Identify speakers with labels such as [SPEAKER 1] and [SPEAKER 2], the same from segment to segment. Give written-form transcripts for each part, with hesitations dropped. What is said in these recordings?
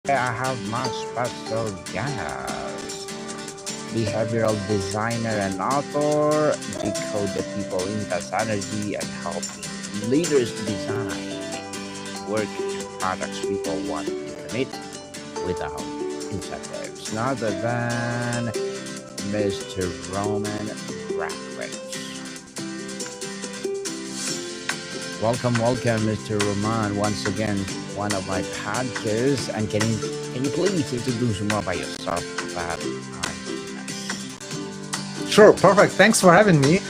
[SPEAKER 1] I have my special guest, behavioral designer and author, decode the people impact energy and helping leaders design work products people want to commit without incentives. None other than Mr. Roman Rackwitz. Welcome, Mr. Roman. Once again, one of my podcasts. And can you please introduce more by yourself that I
[SPEAKER 2] Sure, perfect. Thanks for having me.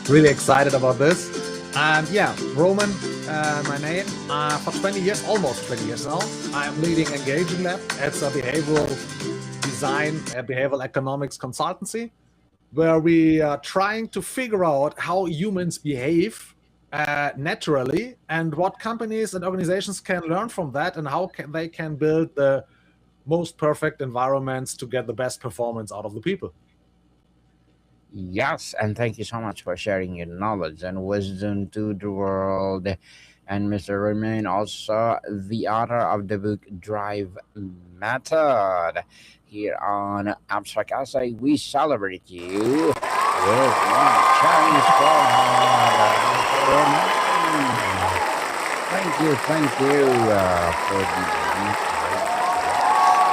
[SPEAKER 2] Really excited about this. Yeah, Roman, my name. For 20 years, almost 20 years now, I'm leading Engaging Lab. It's a behavioral design, behavioral economics consultancy, where we are trying to figure out how humans behave naturally and what companies and organizations can learn from that and how they can build the most perfect environments to get the best performance out of the people.
[SPEAKER 1] Yes, and thank you so much for sharing your knowledge and wisdom to the world. And Mr. Roman, also the author of the book Drive Method. Here on Abstract Essay, we celebrate you with one Chinese Mr. Roman. Thank you for the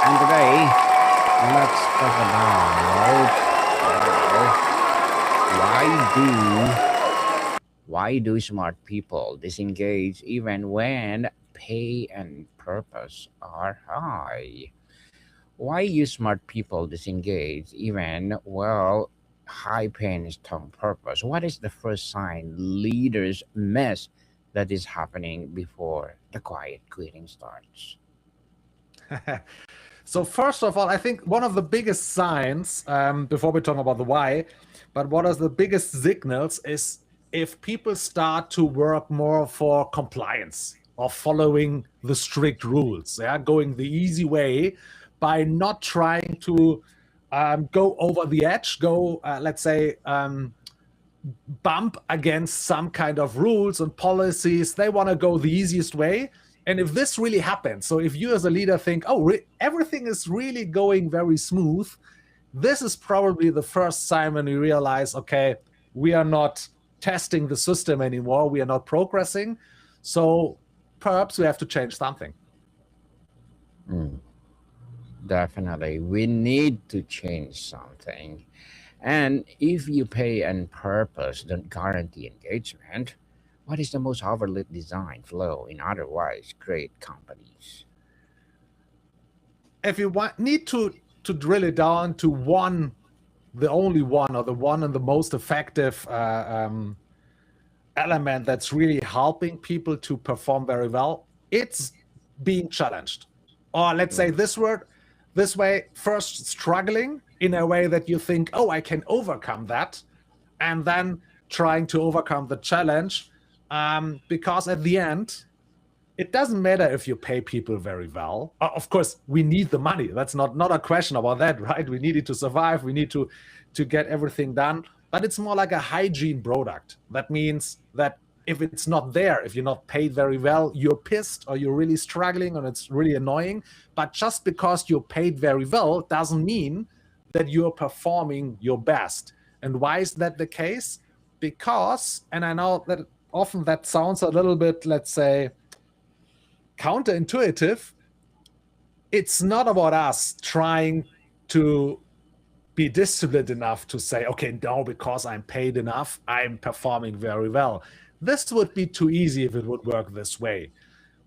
[SPEAKER 1] and today let's talk about why do smart people disengage even when pay and purpose are high? Why do smart people disengage even high pay and strong purpose? What is the first sign leaders miss that is happening before the quiet quitting starts?
[SPEAKER 2] So first of all, I think one of the biggest signs, before we talk about the why, but one of the biggest signals is if people start to work more for compliance or following the strict rules, yeah, going the easy way by not trying to go over the edge, let's say, bump against some kind of rules and policies. They want to go the easiest way. And if this really happens, so if you as a leader think, oh, everything is really going very smooth, this is probably the first sign when you realize, okay, we are not testing the system anymore. We are not progressing. So perhaps we have to change something.
[SPEAKER 1] Mm, definitely. We need to change something. And if you pay and purpose don't guarantee engagement, what is the most overlooked design flow in otherwise great companies?
[SPEAKER 2] If you need to drill it down to one, the only one or the one and the most effective element that's really helping people to perform very well, it's being challenged. Or let's say
[SPEAKER 1] Mm,
[SPEAKER 2] this way, first struggling in a way that you think, oh, I can overcome that, and then trying to overcome the challenge. Because at the end, it doesn't matter if you pay people very well. Of course, we need the money. That's not a question about that, right? We need it to survive. We need to get everything done. But it's more like a hygiene product. That means that if it's not there, if you're not paid very well, you're pissed or you're really struggling and it's really annoying. But just because you're paid very well doesn't mean that you're performing your best. And why is that the case? Because, and I know that often that sounds a little bit, let's say, counterintuitive. It's not about us trying to be disciplined enough to say, okay, no, because I'm paid enough, I'm performing very well. This would be too easy if it would work this way.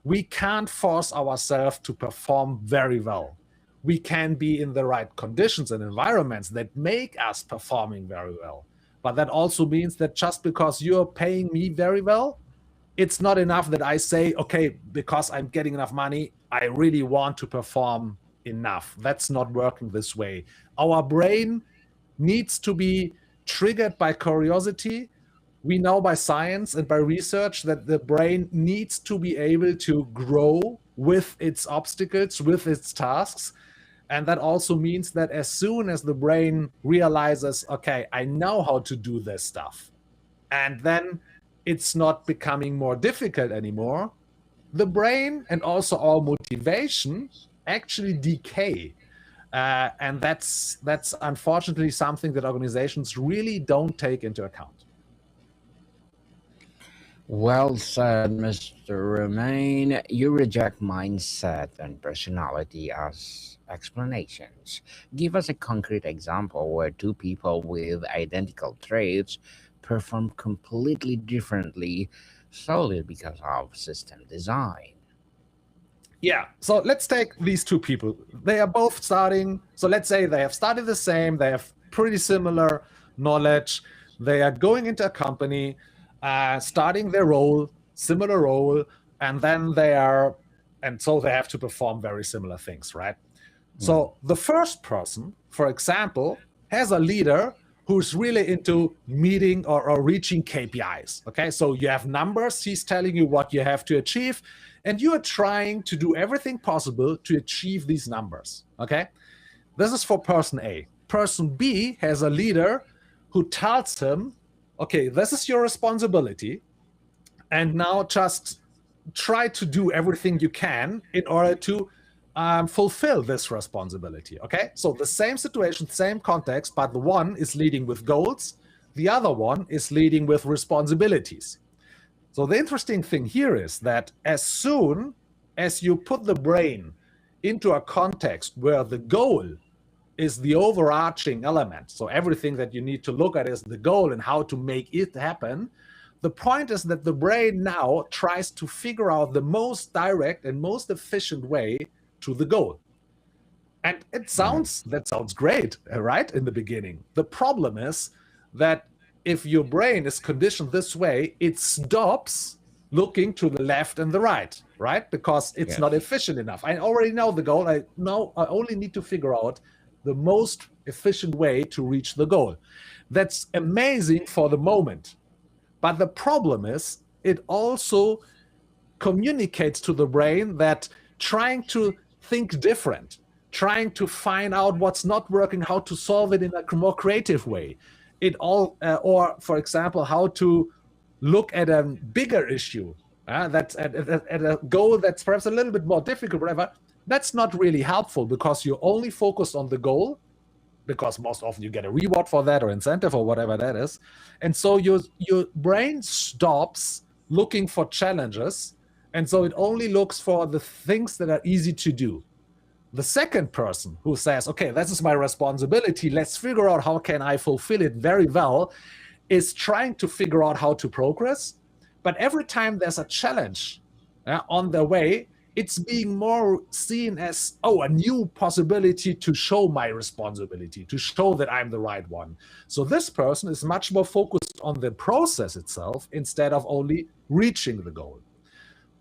[SPEAKER 2] We can't force ourselves to perform very well. We can be in the right conditions and environments that make us performing very well. But that also means that just because you're paying me very well, it's not enough that I say, okay, because I'm getting enough money, I really want to perform enough. That's not working this way. Our brain needs to be triggered by curiosity. We know by science and by research that the brain needs to be able to grow with its obstacles, with its tasks. And that also means that as soon as the brain realizes, okay, I know how to do this stuff, and then it's not becoming more difficult anymore, the brain and also our motivation actually decay. And that's unfortunately something that organizations really don't take into account.
[SPEAKER 1] Well said, Mr. Romain. You reject mindset and personality as explanations. Give us a concrete example where two people with identical traits perform completely differently solely because of system design.
[SPEAKER 2] Yeah. So let's take these two people. They are both starting. So let's say they have started the same. They have pretty similar knowledge. They are going into a company, starting their role, similar role, and then and so they have to perform very similar things, right?
[SPEAKER 1] Mm,
[SPEAKER 2] So the first person, for example, has a leader who's really into meeting or reaching KPIs. Okay, so you have numbers, he's telling you what you have to achieve, and you are trying to do everything possible to achieve these numbers. Okay, this is for person A. Person B has a leader who tells him, okay, this is your responsibility, and now just try to do everything you can in order to fulfill this responsibility. Okay, so the same situation, same context, but the one is leading with goals, the other one is leading with responsibilities. So the interesting thing here is that as soon as you put the brain into a context where the goal is the overarching element, so everything that you need to look at is the goal and how to make it happen, the point is that the brain now tries to figure out the most direct and most efficient way to the goal. And
[SPEAKER 1] mm.
[SPEAKER 2] that sounds great, right? In the beginning. The problem is that if your brain is conditioned this way, it stops looking to the left and the right? Because it's not
[SPEAKER 1] Yes.
[SPEAKER 2] efficient enough. I already know the goal. I only need to figure out the most efficient way to reach the goal. That's amazing for the moment. But the problem is, it also communicates to the brain that trying to think different, trying to find out what's not working, how to solve it in a more creative way, or for example, how to look at a bigger issue, that's at a goal that's perhaps a little bit more difficult, whatever. That's not really helpful because you're only focused on the goal, because most often you get a reward for that or incentive or whatever that is. And so your brain stops looking for challenges. And so it only looks for the things that are easy to do. The second person who says, okay, this is my responsibility, let's figure out how can I fulfill it very well, is trying to figure out how to progress. But every time there's a challenge on their way, it's being more seen as, oh, a new possibility to show my responsibility, to show that I'm the right one. So this person is much more focused on the process itself instead of only reaching the goal.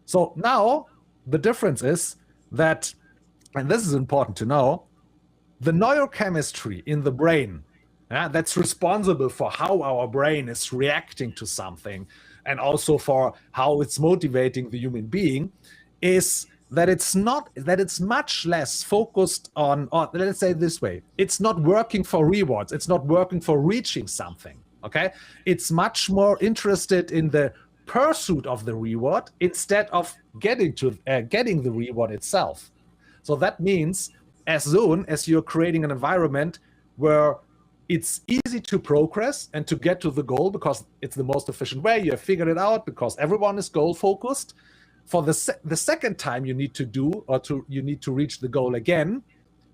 [SPEAKER 2] So now the difference is that, and this is important to know, the neurochemistry in the brain that's responsible for how our brain is reacting to something and also for how it's motivating the human being is that it's much less focused on, or let's say it this way, it's not working for rewards, it's not working for reaching something. Okay, it's much more interested in the pursuit of the reward instead of getting the reward itself. So that means as soon as you're creating an environment where it's easy to progress and to get to the goal because it's the most efficient way, you have figured it out because everyone is goal focused, for the second time you need to do, you need to reach the goal again,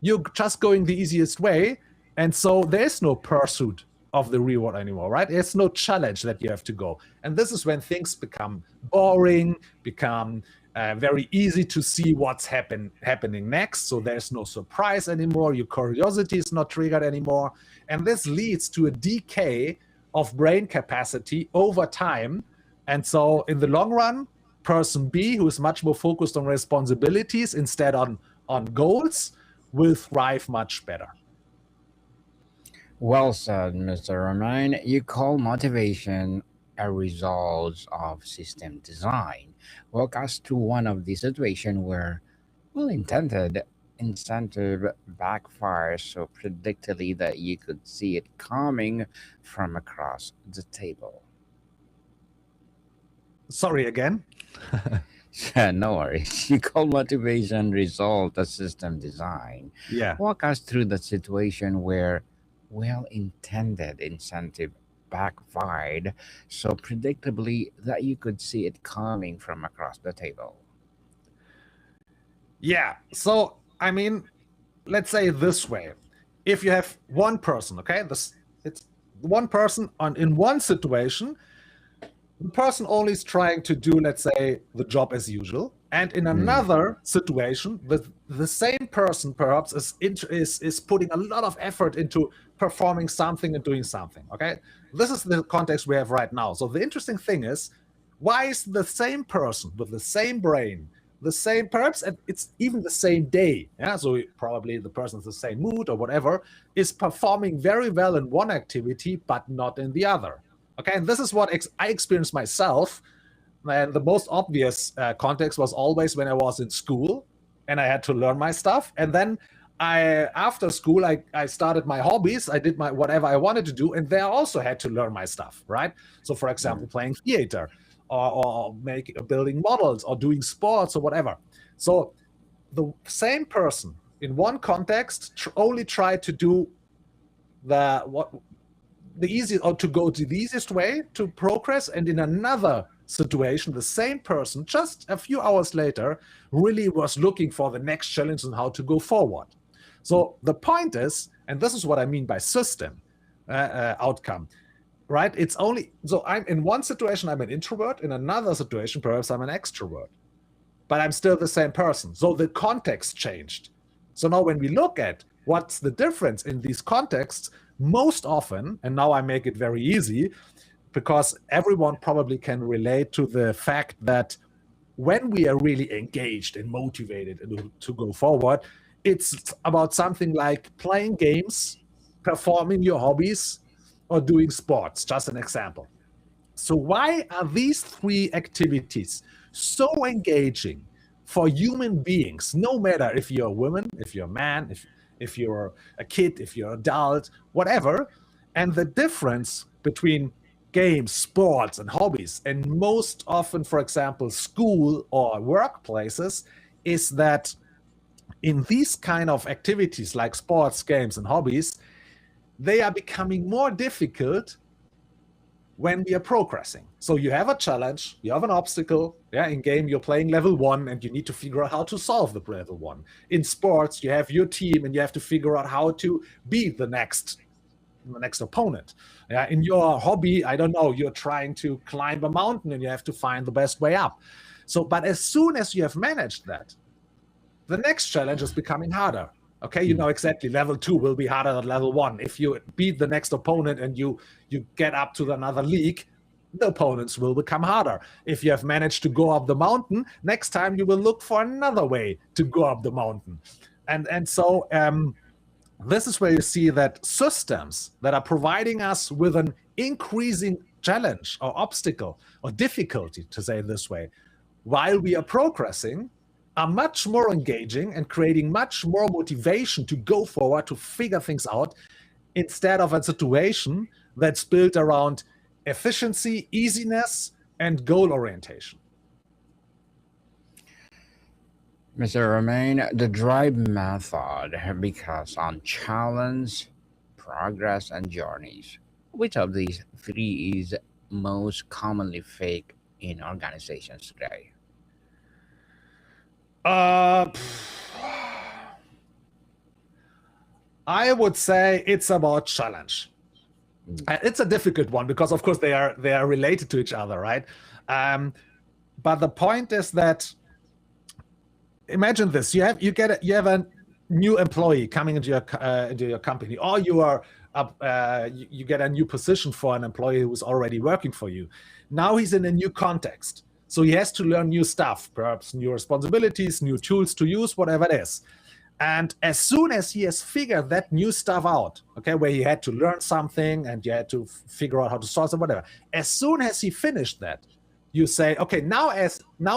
[SPEAKER 2] you're just going the easiest way. And so there's no pursuit of the reward anymore, right? There's no challenge that you have to go. And this is when things become boring, become very easy to see what's happening next. So there's no surprise anymore. Your curiosity is not triggered anymore. And this leads to a decay of brain capacity over time. And so in the long run, person B, who is much more focused on responsibilities instead on goals, will thrive much better.
[SPEAKER 1] Well said, Mr. Romain. You call motivation a result of system design. Walk us through one of the situations where well-intended incentive backfires so predictably that you could see it coming from across the table.
[SPEAKER 2] Sorry again.
[SPEAKER 1] Yeah, no worries. You call motivation result a system design.
[SPEAKER 2] Yeah.
[SPEAKER 1] Walk us through the situation where well intended incentive backfired so predictably that you could see it coming from across the table.
[SPEAKER 2] Yeah. So, I mean, let's say this way. If you have one person, okay, this it's one person on in one situation, the person only is trying to do, let's say, the job as usual. And in
[SPEAKER 1] Mm,
[SPEAKER 2] another situation, the same person perhaps is putting a lot of effort into performing something and doing something. Okay, this is the context we have right now. So the interesting thing is, why is the same person with the same brain, the same perhaps it's even the same day? Yeah, so probably the person's the same mood or whatever is performing very well in one activity but not in the other. Okay, and this is what I experienced myself. And the most obvious context was always when I was in school and I had to learn my stuff. And then after school, I started my hobbies. I did my whatever I wanted to do, and there I also had to learn my stuff, right? So, for example,
[SPEAKER 1] mm.
[SPEAKER 2] playing theater, or building models, or doing sports, or whatever. So, the same person in one context only tried to do the easiest, or to go to the easiest way to progress, and in another situation the same person just a few hours later really was looking for the next challenge and how to go forward. So the point is, and this is what I mean by system outcome, right? It's only so I'm in one situation I'm an introvert, in another situation perhaps I'm an extrovert, but I'm still the same person. So the context changed. So now when we look at what's the difference in these contexts, most often, and now I make it very easy, because everyone probably can relate to the fact that when we are really engaged and motivated to go forward, it's about something like playing games, performing your hobbies, or doing sports, just an example. So, why are these three activities so engaging for human beings, no matter if you're a woman, if you're a man, if you're a kid, if you're an adult, whatever? And the difference between games, sports, and hobbies, and most often, for example, school or workplaces, is that in these kind of activities like sports, games, and hobbies, they are becoming more difficult when we are progressing. So you have a challenge, you have an obstacle. Yeah, in game you're playing level 1 and you need to figure out how to solve the level 1. In sports, you have your team and you have to figure out how to beat the next opponent. Yeah, in your hobby, I don't know, you're trying to climb a mountain and you have to find the best way up. So, but as soon as you have managed that, the next challenge is becoming harder. Okay, you know exactly level 2 will be harder than level 1. If you beat the next opponent and you get up to another league, the opponents will become harder. If you have managed to go up the mountain, next time you will look for another way to go up the mountain. And so this is where you see that systems that are providing us with an increasing challenge or obstacle or difficulty, to say it this way, while we are progressing, are much more engaging and creating much more motivation to go forward, to figure things out, instead of a situation that's built around efficiency, easiness, and goal orientation.
[SPEAKER 1] Mr. Romain, the drive method because on challenge, progress, and journeys. Which of these three is most commonly fake in organizations today?
[SPEAKER 2] Uh, I would say it's about challenge. It's a difficult one because, of course, they are related to each other, right? But the point is that, imagine this: you have a new employee coming into your company, or you get a new position for an employee who's already working for you. Now he's in a new context, so he has to learn new stuff, perhaps new responsibilities, new tools to use, whatever it is. And as soon as he has figured that new stuff out, okay, where he had to learn something and you had to figure out how to solve it, whatever, as soon as he finished that, you say, okay, now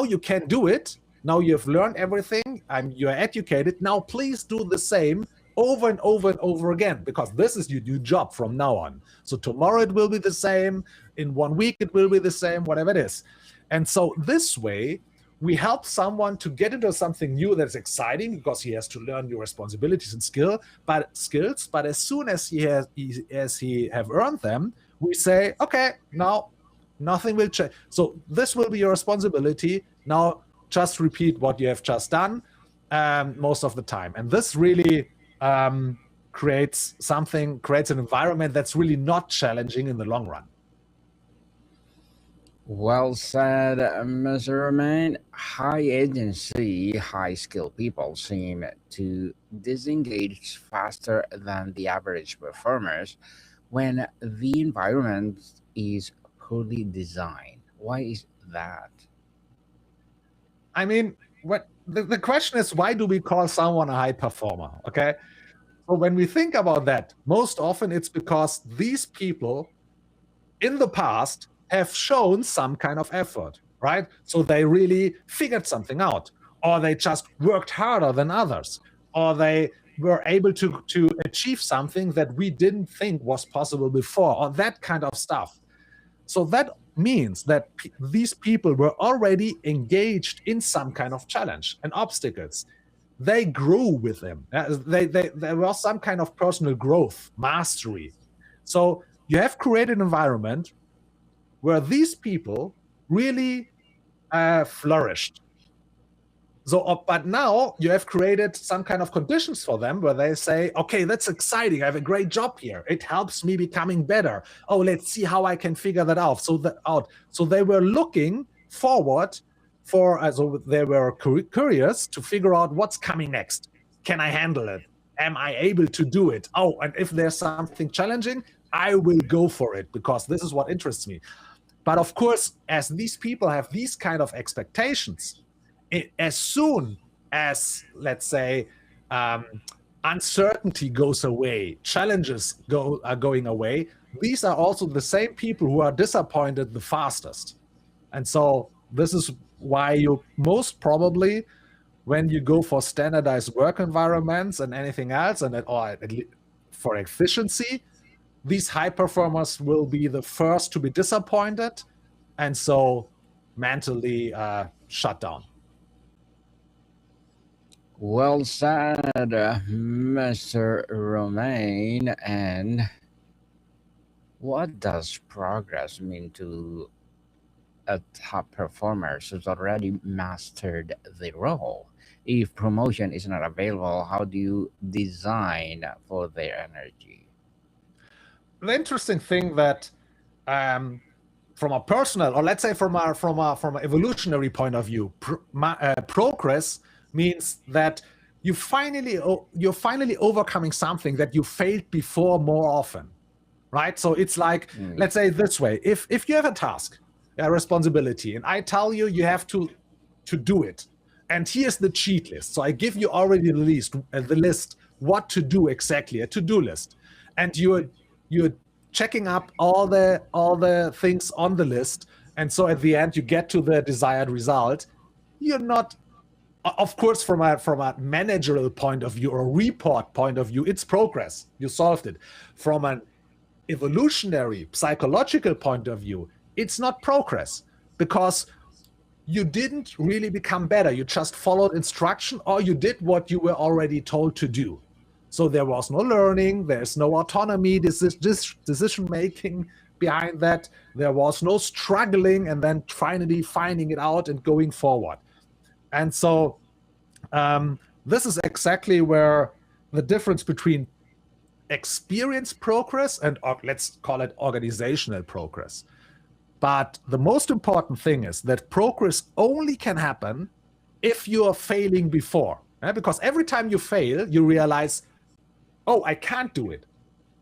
[SPEAKER 2] you can do it. Now you've learned everything and you're educated. Now please do the same over and over and over again, because this is your new job from now on. So tomorrow it will be the same. In 1 week it will be the same, whatever it is. And so this way, we help someone to get into something new that's exciting because he has to learn new responsibilities and skills. But as soon as he have earned them, we say, okay, now nothing will change. So this will be your responsibility. Now just repeat what you have just done most of the time. And this really creates an environment that's really not challenging in the long run.
[SPEAKER 1] Well said, Mr. Romain. High agency, high skill people seem to disengage faster than the average performers when the environment is poorly designed. Why is that?
[SPEAKER 2] I mean, what the question is, why do we call someone a high performer? Okay. So when we think about that, most often it's because these people in the past have shown some kind of effort, right? So they really figured something out, or they just worked harder than others, or they were able to achieve something that we didn't think was possible before, or that kind of stuff. So that means that these people were already engaged in some kind of challenge and obstacles. They grew with them. There was some kind of personal growth, mastery. So you have created an environment where these people really flourished. So, but now you have created some kind of conditions for them where they say, okay, that's exciting. I have a great job here. It helps me becoming better. Oh, let's see how I can figure that out. So they were looking forward so they were curious to figure out what's coming next. Can I handle it? Am I able to do it? Oh, and if there's something challenging, I will go for it because this is what interests me. But of course, as these people have these kind of expectations, as soon as, let's say, uncertainty goes away, challenges are going away, these are also the same people who are disappointed the fastest. And so this is why you most probably, when you go for standardized work environments and anything else, or for efficiency, these high performers will be the first to be disappointed, and so mentally shut down.
[SPEAKER 1] Well said, Mr. Romain. And what does progress mean to a top performer who's already mastered the role? If promotion is not available, how do you design for their energy?
[SPEAKER 2] The interesting thing that from a personal, or let's say from an evolutionary point of view, progress means that you're finally overcoming something that you failed before more often, right? So it's like, let's say this way: if you have a task, a responsibility, and I tell you you have to do it, and here's the cheat list. So I give you already the list what to do exactly, a to-do list, and you're checking up all the things on the list, and so at the end you get to the desired result. You're not, of course, from a managerial point of view or a report point of view, it's progress. You solved it. From an evolutionary, psychological point of view, it's not progress because you didn't really become better. You just followed instruction, or you did what you were already told to do. So there was no learning, there's no autonomy, decision making behind that. There was no struggling and then finally finding it out and going forward. And so this is exactly where the difference between experience progress and let's call it organizational progress. But the most important thing is that progress only can happen if you are failing before. Because every time you fail, you realize, oh, I can't do it.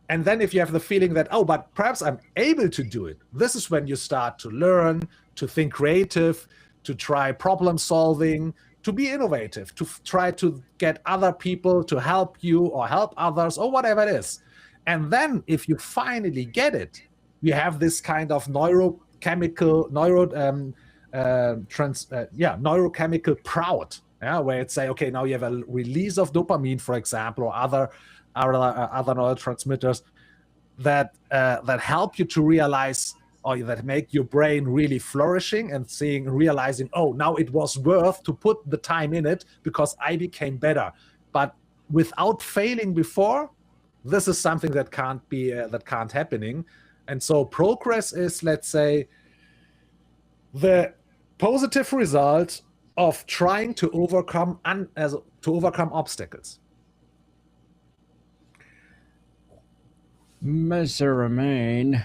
[SPEAKER 2] And then if you have the feeling that, oh, but perhaps I'm able to do it, this is when you start to learn, to think creative, to try problem solving, to be innovative, to try to get other people to help you or help others or whatever it is. And then if you finally get it, you have this kind of neurochemical proud, where it's say, okay, now you have a release of dopamine, for example, or other neurotransmitters that help you to realize or that make your brain really flourishing and realizing, oh, now it was worth to put the time in it because I became better. But without failing before, this is something that can't happening. And so progress is, let's say, the positive result of trying to overcome obstacles.
[SPEAKER 1] Mr. Romain,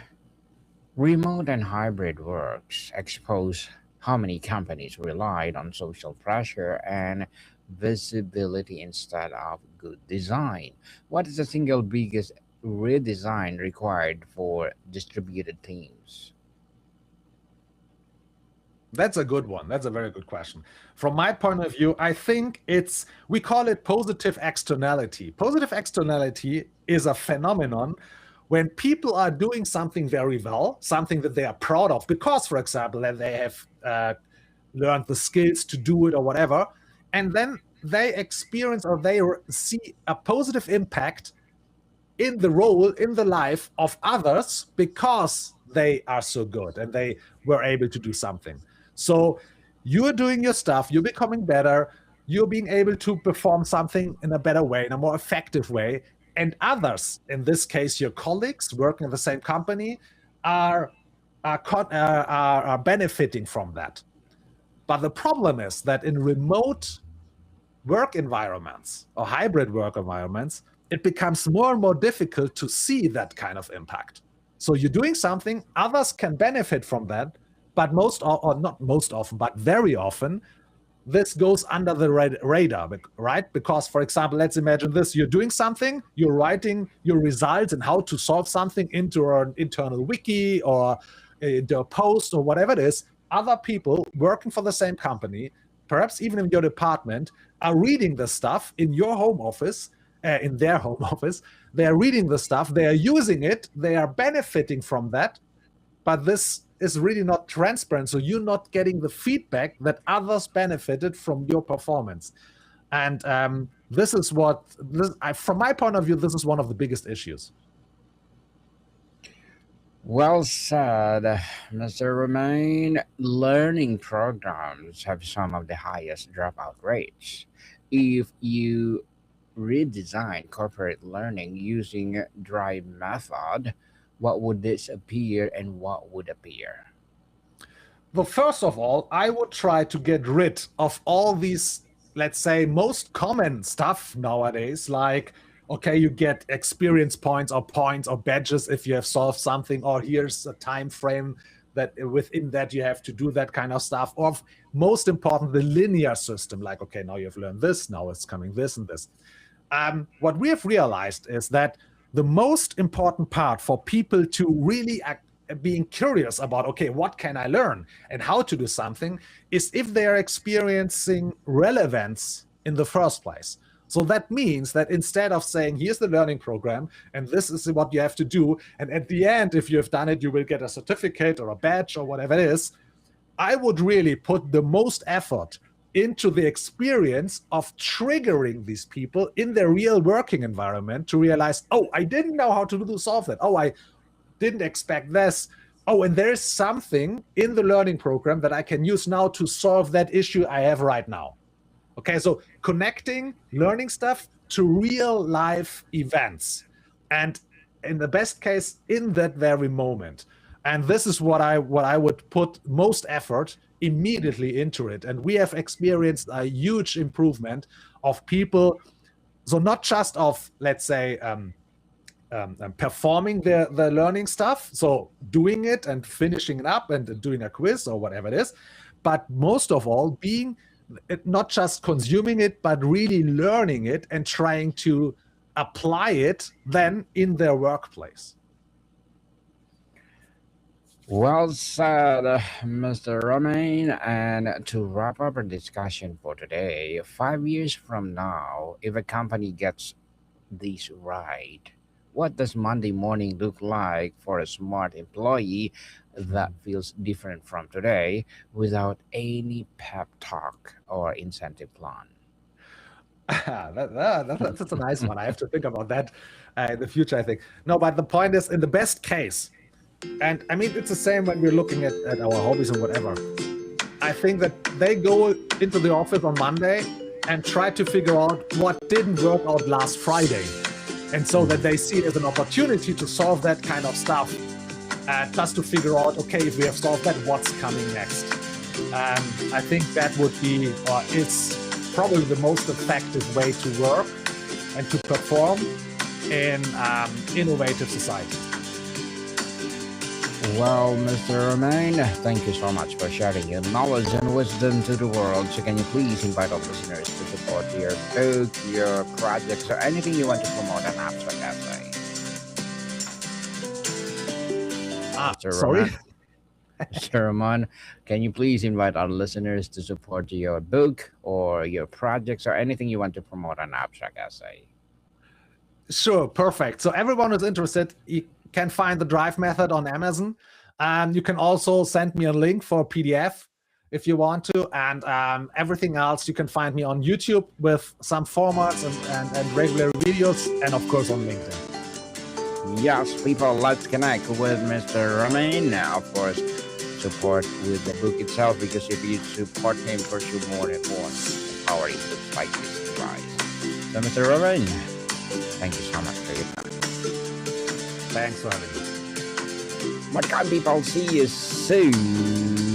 [SPEAKER 1] remote and hybrid works expose how many companies relied on social pressure and visibility instead of good design. What is the single biggest redesign required for distributed teams?
[SPEAKER 2] That's a good one. That's a very good question. From my point of view, I think we call it positive externality. Positive externality is a phenomenon when people are doing something very well, something that they are proud of, because, for example, that they have learned the skills to do it or whatever, and then they experience or they see a positive impact in the role, in the life of others because they are so good and they were able to do something. So you're doing your stuff, you're becoming better, you're being able to perform something in a better way, in a more effective way. And others, in this case, your colleagues working in the same company, are benefiting from that. But the problem is that in remote work environments or hybrid work environments, it becomes more and more difficult to see that kind of impact. So you're doing something, others can benefit from that, but or not most often, but very often, this goes under the radar, right? Because, for example, let's imagine this: you're doing something, you're writing your results and how to solve something into an internal wiki or into a post or whatever it is. Other people working for the same company, perhaps even in your department, are reading the stuff in your home office, in their home office. They are reading the stuff, they are using it, they are benefiting from that, but this is really not transparent. So you're not getting the feedback that others benefited from your performance. And this is from my point of view, this is one of the biggest issues.
[SPEAKER 1] Well said, Mr. Romain. Learning programs have some of the highest dropout rates. If you redesign corporate learning using drive method, what would disappear and what would appear?
[SPEAKER 2] Well, first of all, I would try to get rid of all these, let's say, most common stuff nowadays, like, okay, you get experience points or badges if you have solved something, or here's a time frame that within that you have to do that kind of stuff. Or most important, the linear system, like, okay, now you've learned this, now it's coming this and this. What we have realized is that the most important part for people to really being curious about, okay, what can I learn and how to do something, is if they are experiencing relevance in the first place. So that means that instead of saying, here's the learning program and this is what you have to do, and at the end, if you have done it, you will get a certificate or a badge or whatever it is, I would really put the most effort into the experience of triggering these people in their real working environment to realize, oh, I didn't know how to solve that. Oh, I didn't expect this. Oh, and there's something in the learning program that I can use now to solve that issue I have right now. Okay, so connecting learning stuff to real life events, and in the best case, in that very moment. And this is what I would put most effort immediately into it. And we have experienced a huge improvement of people. So not just of, let's say, performing the learning stuff, so doing it and finishing it up and doing a quiz or whatever it is, but most of all being not just consuming it, but really learning it and trying to apply it then in their workplace.
[SPEAKER 1] Well said, Mr. Romain. And to wrap up our discussion for today, 5 years from now, if a company gets this right, what does Monday morning look like for a smart employee that feels different from today without any pep talk or incentive plan?
[SPEAKER 2] That's a nice one. I have to think about that in the future, I think. No, but the point is, in the best case, And I mean, it's the same when we're looking at our hobbies and whatever. I think that they go into the office on Monday and try to figure out what didn't work out last Friday. And so that they see it as an opportunity to solve that kind of stuff, just to figure out, okay, if we have solved that, what's coming next? I think that would be, or it's probably the most effective way to work and to perform in innovative society.
[SPEAKER 1] Well, Mr. Romain, thank you so much for sharing your knowledge and wisdom to the world. So, can you please invite our listeners to support your book, your projects, or anything you want to promote on Abstract Essay? Mr.
[SPEAKER 2] Sorry?
[SPEAKER 1] Roman, Mr. Roman, can you please invite our listeners to support your book or your projects or anything you want to promote on Abstract Essay?
[SPEAKER 2] Sure, perfect. So everyone who's interested, you can find the Drive method on Amazon. You can also send me a link for a PDF if you want to. And everything else, you can find me on YouTube with some formats and regular videos, and of course on LinkedIn.
[SPEAKER 1] Yes, people, let's connect with Mr. Romain. Now, of course, support with the book itself, because if you support him, pursue more and more empowering books like this device. So, Mr. Romain, thank you so much for your time.
[SPEAKER 2] Thanks for having me.
[SPEAKER 1] What can people see you soon?